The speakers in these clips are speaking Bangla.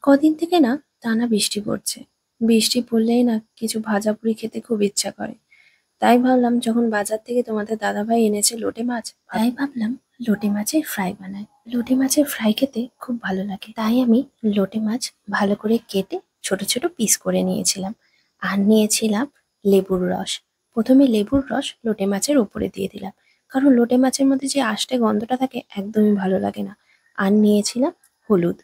কদিন থেকে না টানা বৃষ্টি পড়ছে। বৃষ্টি পড়লেই না কিছু ভাজাপুরি খেতে খুব ইচ্ছা করে। তাই ভাবলাম যখন বাজার থেকে তোমাদের দাদাভাই এনেছে লোটে মাছ, তাই ভাবলাম লোটে মাছের ফ্রাই বানাই। লোটে মাছের ফ্রাই খেতে খুব ভালো লাগে, তাই আমি লোটে মাছ ভালো করে কেটে ছোট ছোট পিস করে নিয়েছিলাম। আর নিয়েছিলাম লেবুর রস। প্রথমে লেবুর রস লোটে মাছের উপরে দিয়ে দিলাম, কারণ লোটে মাছের মধ্যে যে আষ্টে গন্ধটা থাকে একদমই ভালো লাগে না। আর নিয়েছিলাম হলুদ,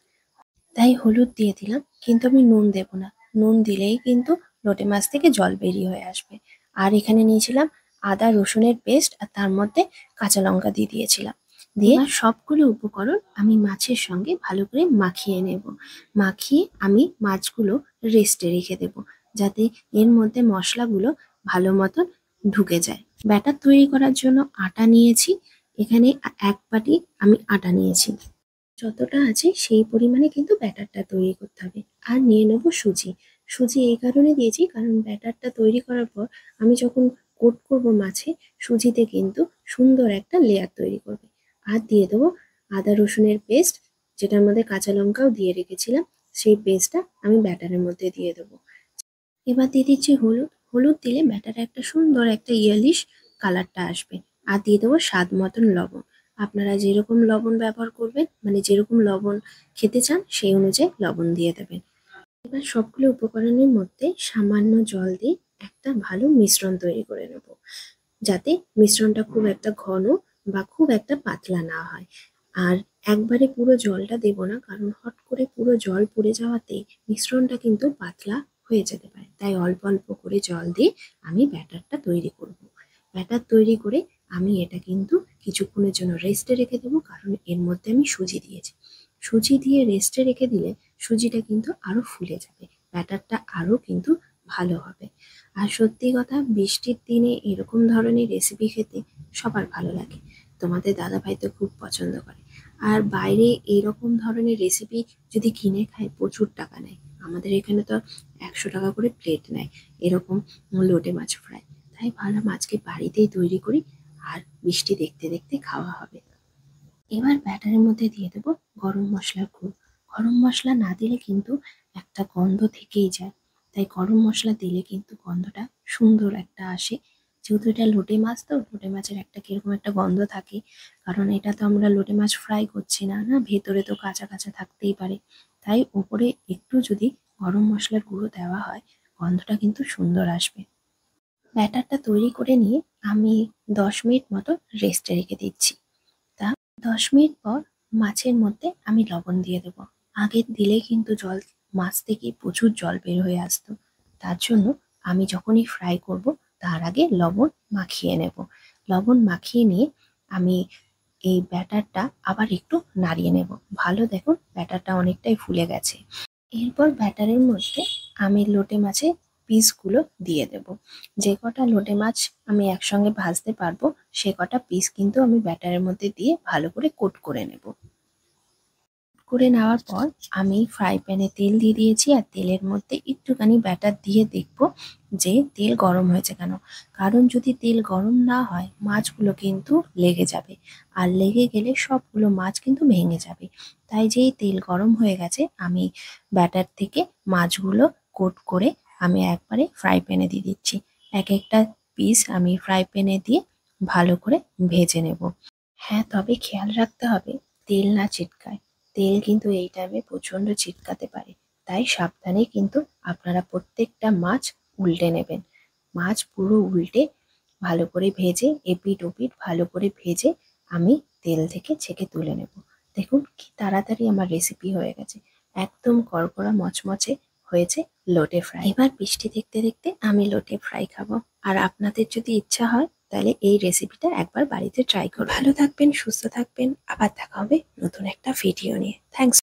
তাই হলুদ দিয়ে দিলাম, কিন্তু আমি নুন দেব না। নুন দিলেই কিন্তু লোটে মাছ থেকে জল বেরিয়ে হয়ে আসবে। আর এখানে নিয়েছিলাম আদা রসুনের পেস্ট, আর তার মধ্যে কাঁচা লঙ্কা দিয়ে দিয়েছিলাম। দিয়ে এবার সবগুলো উপকরণ আমি মাছের সঙ্গে ভালো করে মাখিয়ে নেব। মাখিয়ে আমি মাছগুলো রেস্টে রেখে দেব, যাতে এর মধ্যে মশলাগুলো ভালো মতন ঢুকে যায়। ব্যাটার তৈরি করার জন্য আটা নিয়েছি। এখানে এক বাটি আমি আটা নিয়েছি। যতটা আছে সেই পরিমাণে কিন্তু ব্যাটারটা তৈরি করতে হবে। আর নিয়ে নেব সুজি। সুজি এই কারণে দিয়েছি, কারণ ব্যাটারটা তৈরি করার পর আমি যখন কোট করব মাছে, সুজিতে কিন্তু সুন্দর একটা লেয়ার তৈরি করবে। আর দিয়ে দেবো আদা রসুনের পেস্ট, যেটার মধ্যে কাঁচা লঙ্কাও দিয়ে রেখেছিলাম। সেই পেস্টটা আমি ব্যাটারের মধ্যে দিয়ে দেবো। এবার দিয়ে দিচ্ছি হলুদ। হলুদ দিলে ব্যাটারে একটা সুন্দর একটা ইয়েলিশ কালারটা আসবে। আর দিয়ে দেবো স্বাদ মতন লবণ। আপনারা যেরকম লবণ ব্যবহার করবেন, মানে যেরকম লবণ খেতে চান সেই অনুযায়ী লবণ দিয়ে দেবেন। এবার সবগুলো উপকরণের মধ্যে সামান্য জল দিয়ে একটা ভালো মিশ্রণ তৈরি করে নেব, যাতে মিশ্রণটা খুব একটা ঘন বা খুব একটা পাতলা না হয়। আর একবারে পুরো জলটা দেব না, কারণ হট করে পুরো জল পড়ে যাওয়াতে মিশ্রণটা কিন্তু পাতলা হয়ে যেতে পারে। তাই অল্প অল্প করে জল দিয়ে আমি ব্যাটারটা তৈরি করব। ব্যাটার তৈরি করে আমি এটা কিন্তু কিছুক্ষণের জন্য রেস্টে রেখে দেবো, কারণ এর মধ্যে আমি সুজি দিয়েছি। সুজি দিয়ে রেস্টে রেখে দিলে সুজিটা কিন্তু আরো ফুলে যাবে, ব্যাটারটা আরো কিন্তু ভালো হবে। আর সত্যি কথা, বৃষ্টির দিনে এরকম ধরনের রেসিপি খেতে সবার ভালো লাগে। তোমাদের দাদাভাই তো খুব পছন্দ করে। আর বাইরে এরকম ধরনের রেসিপি যদি কিনে খায় প্রচুর টাকা নেয়। আমাদের এখানে তো 100 টাকা করে প্লেট নেয় এরকম লোটে মাছ ফ্রাই। তাই ভাবলাম আজকে বাড়িতেই তৈরি করি, আর বৃষ্টি দেখতে দেখতে খাওয়া হবে। এবার ব্যাটারের মধ্যে দিয়ে দেবো গরম মশলার গুঁড়ো। গরম মশলা না দিলে কিন্তু একটা গন্ধ থেকেই যায়, তাই গরম মশলা দিলে কিন্তু গন্ধটা সুন্দর একটা আসে। যেহেতু এটা লোটে মাছ, তো লোটে মাছের একটা কিরকম একটা গন্ধ থাকে, কারণ এটা তো আমরা লোটে মাছ ফ্রাই করছি না, না ভেতরে তো কাঁচা কাঁচা থাকতেই পারে। তাই ওপরে একটু যদি গরম মশলার গুঁড়ো দেওয়া হয়, গন্ধটা কিন্তু সুন্দর আসবে। ব্যাটারটা তৈরি করে নিয়ে আমি 10 মিনিট মতো রেস্টে রেখে দিচ্ছি। তা 10 মিনিট পর মাছের মধ্যে আমি লবণ দিয়ে দেবো। আগে দিলে কিন্তু জল, মাছ থেকে প্রচুর জল বের হয়ে আসতো। তার জন্য আমি যখনই ফ্রাই করব তার আগে লবণ মাখিয়ে নেব। লবণ মাখিয়ে নিয়ে আমি এই ব্যাটারটা আবার একটু নাড়িয়ে নেব। ভালো, দেখুন ব্যাটারটা অনেকটাই ফুলে গেছে। এরপর ব্যাটারের মধ্যে আমি লোটে মাছের পিসগুলো দিয়ে দেব। যে কটা লোটে মাছ আমি একসঙ্গে ভাজতে পারবো সে কটা পিস কিন্তু আমি ব্যাটারের মধ্যে দিয়ে ভালো করে কোট করে নেব। করে নেওয়ার পর আমি ফ্রাই প্যানে তেল দিয়ে দিয়েছি, আর তেলের মধ্যে একটুখানি ব্যাটার দিয়ে দেখব যে তেল গরম হয়েছে কেন। কারণ যদি তেল গরম না হয় মাছগুলো কিন্তু লেগে যাবে, আর লেগে গেলে সবগুলো মাছ কিন্তু ভেঙে যাবে। তাই যেই তেল গরম হয়ে গেছে আমি ব্যাটার থেকে মাছগুলো কোট করে আমি একবারে ফ্রাই প্যানে দিয়ে দিচ্ছি। এক একটা পিস আমি ফ্রাই প্যানে দিয়ে ভালো করে ভেজে নেব। হ্যাঁ, তবে খেয়াল রাখতে হবে তেল না ছিটকায়। তেল কিন্তু এই টাইমে প্রচণ্ড ছিটকাতে পারে, তাই সাবধানে কিন্তু আপনারা প্রত্যেকটা মাছ উল্টে নেবেন। মাছ পুরো উল্টে ভালো করে ভেজে এপিঠ ওপিঠ ভালো করে ভেজে আমি তেল থেকে ছেঁকে তুলে নেব। দেখুন কি তাড়াতাড়ি আমার রেসিপি হয়ে গেছে, একদম কড়কড়া মচমচে হয়েছে লোটে ফ্রাই। এবার বৃষ্টি দেখতে দেখতে আমি লোটে ফ্রাই খাবো। আর আপনাদের যদি ইচ্ছা হয় তাহলে এই রেসিপিটা একবার বাড়িতে ট্রাই করুন। ভালো থাকবেন, সুস্থ থাকবেন, আবার দেখা হবে নতুন একটা ভিডিও নিয়ে। থ্যাংকস।